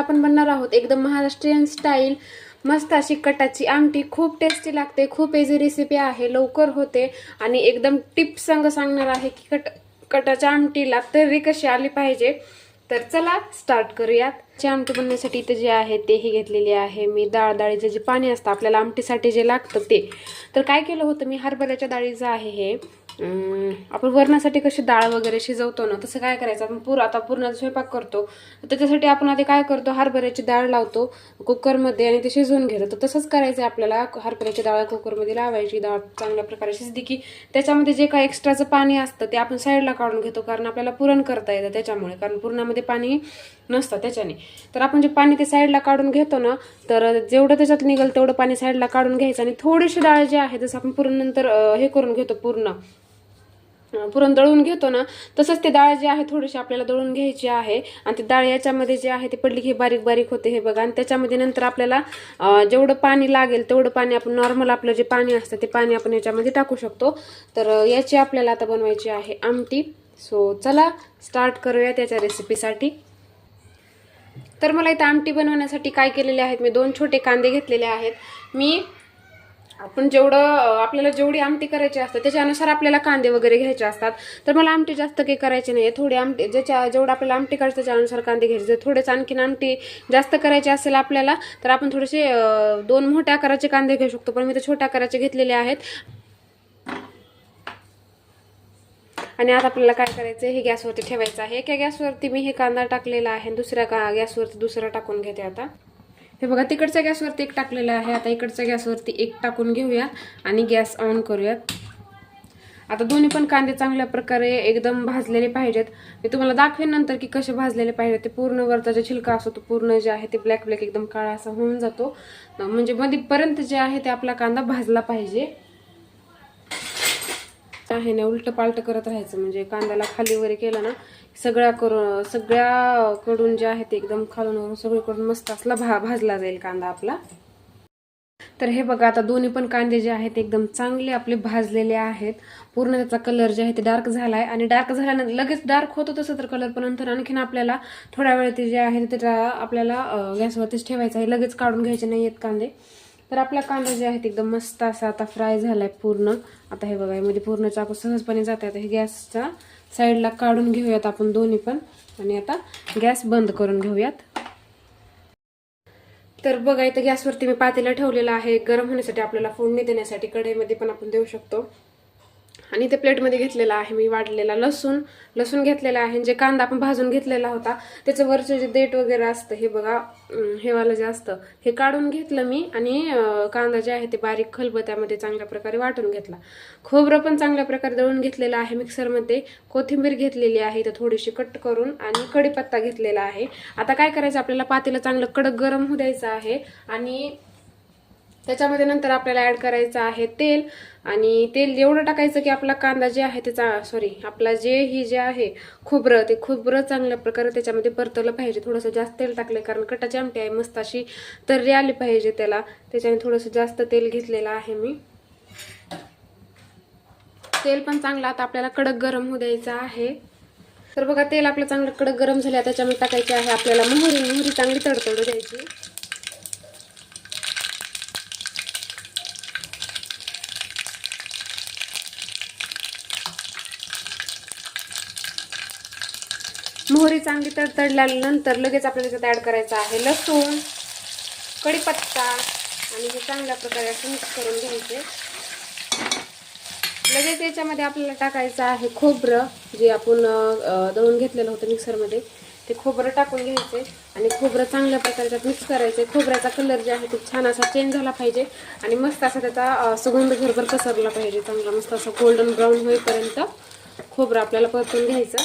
आपण बनणार आहोत एकदम महाराष्ट्रीयन स्टाईल मस्त अशी कटाची आमटी। खूप टेस्टी लागते, खूप इझी रेसिपी आहे, लवकर होते आणि एकदम टिप्स संग सांगणार आहे की कटाच्या आमटीला तर्री कशी आली पाहिजे। तर चला स्टार्ट करूयात। आमटी बनवण्यासाठी इथे जे आहे तेही घेतलेली आहे मी डाळीचे जे पाणी असतं आपल्याला आमटीसाठी जे लागतं ते। तर काय केलं होतं मी, हरभऱ्याच्या डाळीचं आहे हे। आपण वरणासाठी कशी डाळ वगैरे शिजवतो ना तसं काय करायचं, आपण आता पूर्णाचा स्वयंपाक करतो त्याच्यासाठी आपण आधी काय करतो, हरभऱ्याची डाळ लावतो कुकरमध्ये आणि ते शिजवून घेतो। तर तसंच करायचं आपल्याला, हरभऱ्याची डाळ कुकरमध्ये लावायची, डाळ चांगल्या प्रकारे शिजली की त्याच्यामध्ये जे काही एक्स्ट्राचं पाणी असतं ते आपण साईडला काढून घेतो, कारण आपल्याला पुरण करता येतं त्याच्यामुळे, कारण पुरणामध्ये पाणी नसतं त्याच्याने। तर आपण जे पाणी ते साईडला काढून घेतो ना, तर जेवढं त्याच्यात निघेल तेवढं पाणी साईडला काढून घ्यायचं आणि थोडीशी डाळ जी आहे जसं आपण पुरण नंतर हे करून घेतो, पुरण दळून घेतो ना तसंच ते डाळ जी आहे थोडीशी आपल्याला दळून घ्यायची आहे। आणि ती डाळ याच्यामध्ये जे आहे ते पडली की बारीक बारीक होते हे बघा। आणि त्याच्यामध्ये नंतर आपल्याला जेवढं पाणी लागेल तेवढं पाणी आपण नॉर्मल आपलं जे पाणी असतं ते पाणी आपण याच्यामध्ये टाकू शकतो। तर याची आपल्याला आता बनवायची आहे आमटी। सो चला स्टार्ट करूया त्याच्या रेसिपीसाठी। तर मला इथं आमटी बनवण्यासाठी काय केलेले आहेत, मी 2 छोटे कांदे घेतलेले आहेत। आपण आपल्याला जेवढी आमटी करायची असते त्याच्यानुसार आपल्याला कांदे वगैरे घ्यायचे असतात। तर मला आमटी जास्त काही करायची नाही, थोडी आमटी जेवढं आपल्याला आमटी करायचं त्याच्यानुसार कांदे घ्यायचे। जर थोडेच आणखीन आमटी जास्त करायची असेल आपल्याला तर आपण थोडेसे 2 मोठ्या आकाराचे कांदे घेऊ शकतो, पण मी तर छोट्या आकाराचे घेतलेले आहेत। आणि आता आपल्याला काय करायचं, हे गॅसवरती ठेवायचं आहे। एका गॅसवरती मी हे कांदा टाकलेला आहे, दुसऱ्या गॅसवरती दुसरा टाकून घेते। आता हे बघा, तिकडच्या गॅसवरती एक टाकलेला आहे, आता इकडच्या गॅसवरती एक टाकून घेऊया आणि गॅस ऑन करूयात। आता दोन्ही पण कांदे चांगल्या प्रकारे एकदम भाजलेले पाहिजेत। मी तुम्हाला दाखवेन नंतर की कसे भाजलेले पाहिजे। ते पूर्ण वरचा जे छिलका असतो तो पूर्ण जे आहे ते ब्लॅक एकदम काळा असा होऊन जातो, म्हणजे मध्यपर्यंत जे आहे ते आपला कांदा भाजला पाहिजे आहे ना। उलट पालट करत राहायचं, म्हणजे कांद्याला खाली वरी केलं ना सगळ्याकडून जे आहे ते एकदम खालून वरून सगळीकडून मस्त असला भाजला जाईल कांदा आपला। तर हे बघा, आता दोन्ही पण कांदे जे आहेत एकदम चांगले आपले भाजलेले आहेत। पूर्ण त्याचा कलर जे आहे ते डार्क झालाय आणि डार्क झाल्यानंतर लगेच डार्क होतो तसं तर कलर, पण नंतर आणखीन आपल्याला थोड्या वेळ ते जे आहे ते आपल्याला गॅसवरतीच ठेवायचं आहे, लगेच काढून घ्यायचे नाहीयेत कांदे। तर आपला कांदा जे आहे ते एकदम मस्त असा आता फ्राय झालाय पूर्ण। आता हे बघा, यामध्ये पूर्ण चाकू सहजपणे जात आहे। हे गॅसच्या साईडला काढून घेऊयात आपण दोन्ही पण आणि आता गॅस बंद करून घेऊयात। तर बघा, इथं गॅसवरती मी पातेला ठेवलेला आहे गरम होण्यासाठी, आपल्याला फोडणी देण्यासाठी। कढईमध्ये पण आपण देऊ शकतो। आणि ते प्लेटमध्ये घेतलेला आहे मी वाढलेला लसूण घेतलेला आहे। जे कांदा आपण भाजून घेतलेला होता त्याचं वरचं जे देठ वगैरे असतं हे बघा, हे वाला जे असतं हे काढून घेतलं मी आणि कांदा जे आहे ते बारीक खलबत्त्यामध्ये चांगल्या प्रकारे वाटून घेतला। खोबरं पण चांगल्या प्रकारे दळून घेतलेलं आहे मिक्सरमध्ये। कोथिंबीर घेतलेली आहे इथं थोडीशी कट करून आणि कढीपत्ता घेतलेला आहे। आता काय करायचं, आपल्याला पातेलं चांगलं कडक गरम होऊ द्यायचं आहे आणि त्याच्यामध्ये नंतर आपल्याला ऍड करायचं आहे तेल। आणि तेल एवढं टाकायचं की आपला कांदा जे आहे आपला जे आहे खोबरं चांगल्या प्रकारे त्याच्यामध्ये परतवलं पाहिजे। थोडंसं जास्त तेल टाकलं, कारण कटाची आमटी आहे, मस्त अशी तर्री आली पाहिजे त्याला, त्याच्याने थोडंसं जास्त तेल घेतलेलं आहे मी। तेल पण चांगलं आता आपल्याला कडक गरम होऊ द्यायचं आहे। तर बघा, तेल आपलं चांगलं कडक गरम झालं, त्याच्यामध्ये टाकायची आहे आपल्याला मोहरी चांगली तडतडू द्यायची। मोहरी चांगली तडतडल्यानंतर लगेच आपल्याला त्याच्यात ऍड करायचं आहे लसूण, कढीपत्ता आणि हे चांगल्या प्रकारे असं मिक्स करून घ्यायचे। लगेच याच्यामध्ये आपल्याला टाकायचं आहे खोबरं, जे आपण दळून घेतलेलं होतं मिक्सरमध्ये, ते खोबरं टाकून घ्यायचे आणि खोबरं चांगल्या प्रकारे त्यात मिक्स करायचे। खोबऱ्याचा कलर जे आहे तो छान असा चेंज झाला पाहिजे आणि मस्त असा त्याचा सुगंध घरभर पसरला पाहिजे, चांगला मस्त असं गोल्डन ब्राऊन होईपर्यंत खोबरं आपल्याला परतून घ्यायचं।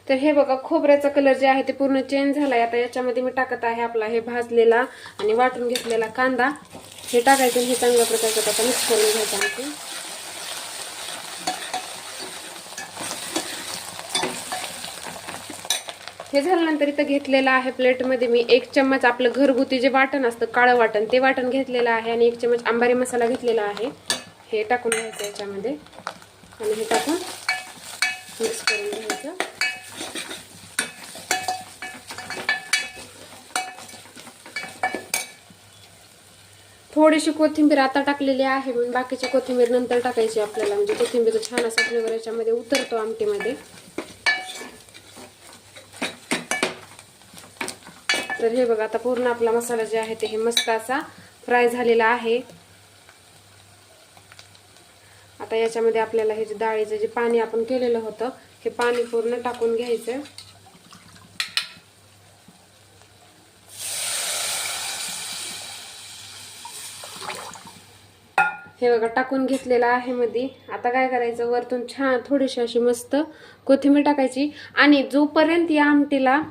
तर हे बघा, खोबऱ्याचा कलर जे आहे ते पूर्ण चेंज झालाय। आता याच्यामध्ये मी टाकत आहे आपला हे भाजलेला आणि वाटून घेतलेला कांदा, हे टाकायचं, हे चांगल्या प्रकारे आता मिक्स करून घ्यायचं आहे। हे झाल्यानंतर इथं घेतलेलं आहे प्लेटमध्ये मी 1 चम्मच आपलं घरगुती जे वाटण असतं काळं वाटण, ते वाटण घेतलेलं आहे आणि 1 चम्मच अंबारी मसाला घेतलेला आहे। हे टाकून घ्यायचं याच्यामध्ये आणि हे टाकून मिक्स करून घ्यायचं. थोडीशी कोथिंबीर आता टाकलेली आहे, म्हणून बाकीची कोथिंबीर नंतर टाकायची आपल्याला, म्हणजे कोथिंबीरचा छान असा फ्लेवर याच्यामध्ये उतरतो आमटीमध्ये. तर हे बघा, आता पूर्ण आपला मसाला जे आहे ते हे मस्त असा फ्राय झालेला आहे. आता याच्यामध्ये आपल्याला हे जे डाळीचं जे पाणी आपण केलेलं होतं हे पाणी पूर्ण टाकून घ्यायचं. हे बघा टाकून घेतलेलं आहे मध्ये. आता काय करायचं, वरतून छान थोडीशी अशी मस्त कोथिंबीर टाकायची आणि जोपर्यंत या आमटीला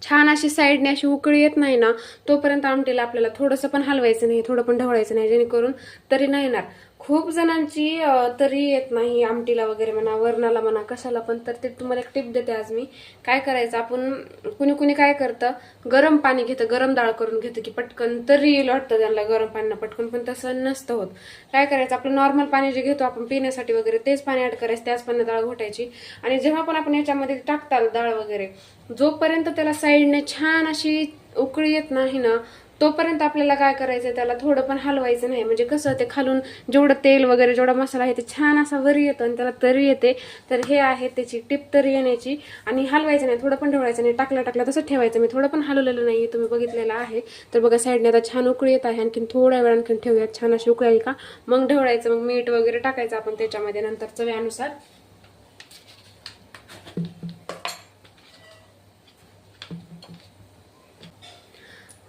छान अशी साईडने अशी उकळी येत नाही ना तोपर्यंत आमटीला आपल्याला थोडंसं पण हलवायचं नाही, थोडं पण ढवळायचं नाही, जेणेकरून तरी नाही येणार. खूप जणांची तरी येत नाही आमटीला वगैरे म्हणा, वरणाला म्हणा, कशाला पण. तर ते तुम्हाला एक टिप देते आज मी. काय करायचं, आपण कुणी कुणी काय करतं, गरम पाणी घेतं, गरम डाळ करून घेतं की पटकन तरी येईल वाटतं त्यांना गरम पाण्यानं पटकन, पण तसं नसतं होत. काय करायचं, आपलं नॉर्मल पाणी जे घेतो आपण पिण्यासाठी वगैरे तेच पाणी ऍड करायचं, त्याच पाण्यात डाळ घोटायची. आणि जेव्हा पण आपण याच्यामध्ये टाकताल डाळ वगैरे, जोपर्यंत त्याला साईडने छान अशी उकळी येत नाही ना तोपर्यंत आपल्याला काय करायचं, त्याला थोडं पण हलवायचं नाही. म्हणजे कसं, ते खालून जेवढं तेल वगैरे जेवढा मसाला आहे ते छान असा वरी येतो आणि त्याला तरी येते. तर हे आहे त्याची टिप, तरी येण्याची. आणि हलवायचं नाही, थोडं पण ढवळायचं नाही, टाकलं तसं ठेवायचं. मी थोडं पण हलवलेलं नाही, तुम्ही बघितलेलं आहे. तर बघा साईडने आता छान उकळी येत आहे. आणखीन थोड्या वेळ आणखीन ठेवूयात, छान अशी उकळी का मग ढवळायचं. मग मीठ वगैरे टाकायचं आपण त्याच्यामध्ये नंतर चवीनुसार.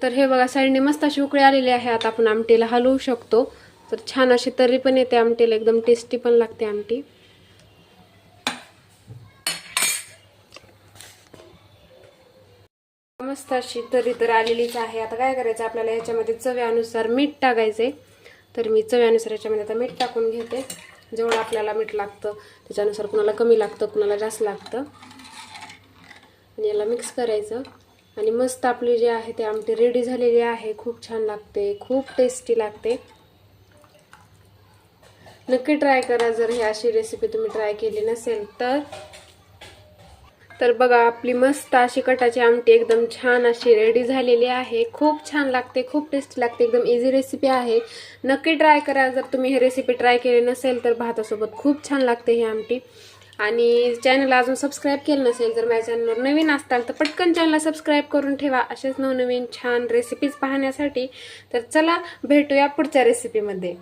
तर हे बघा साईडने मस्त अशी उकळी आलेली आहे. आता आपण आमटीला हलवू शकतो. तर छान अशी तर्री पण येते आमटीला, एकदम टेस्टी पण लागते आमटी. मस्त अशी तर्री तर आलेलीच आहे. आता काय करायचं, आपल्याला याच्यामध्ये चवीनुसार मीठ टाकायचे. तर मी चवीनुसार याच्यामध्ये आता मीठ टाकून घेते. जेवढं आपल्याला मीठ लागतं त्याच्यानुसार, कुणाला कमी लागतं कुणाला जास्त लागतं. आणि याला मिक्स करायचं आणि मस्त आपली जी आहे ते आमटी रेडी झालेली आहे. खूप छान लागते, खूप टेस्टी लागते. नक्की ट्राय करा जर ही अशी रेसिपी तुम्ही ट्राय केली नसेल तर. तर बघा आपली मस्त अशी कटाची आमटी एकदम छान अशी रेडी झालेली आहे. खूप छान लागते, खूप टेस्टी लागते, एकदम इझी रेसिपी आहे. नक्की ट्राय करा जर तुम्ही ही रेसिपी ट्राय केली नसेल तर. भातासोबत खूप छान लागते ही आमटी. आणि चॅनलला अजून सबस्क्राईब केलं नसेल तर माझ्या चॅनलवर नवीन असताल तर पटकन चॅनलला सबस्क्राईब करून ठेवा असेच नवनवीन छान रेसिपीज पाहण्यासाठी. तर चला भेटूया पुढच्या रेसिपीमध्ये.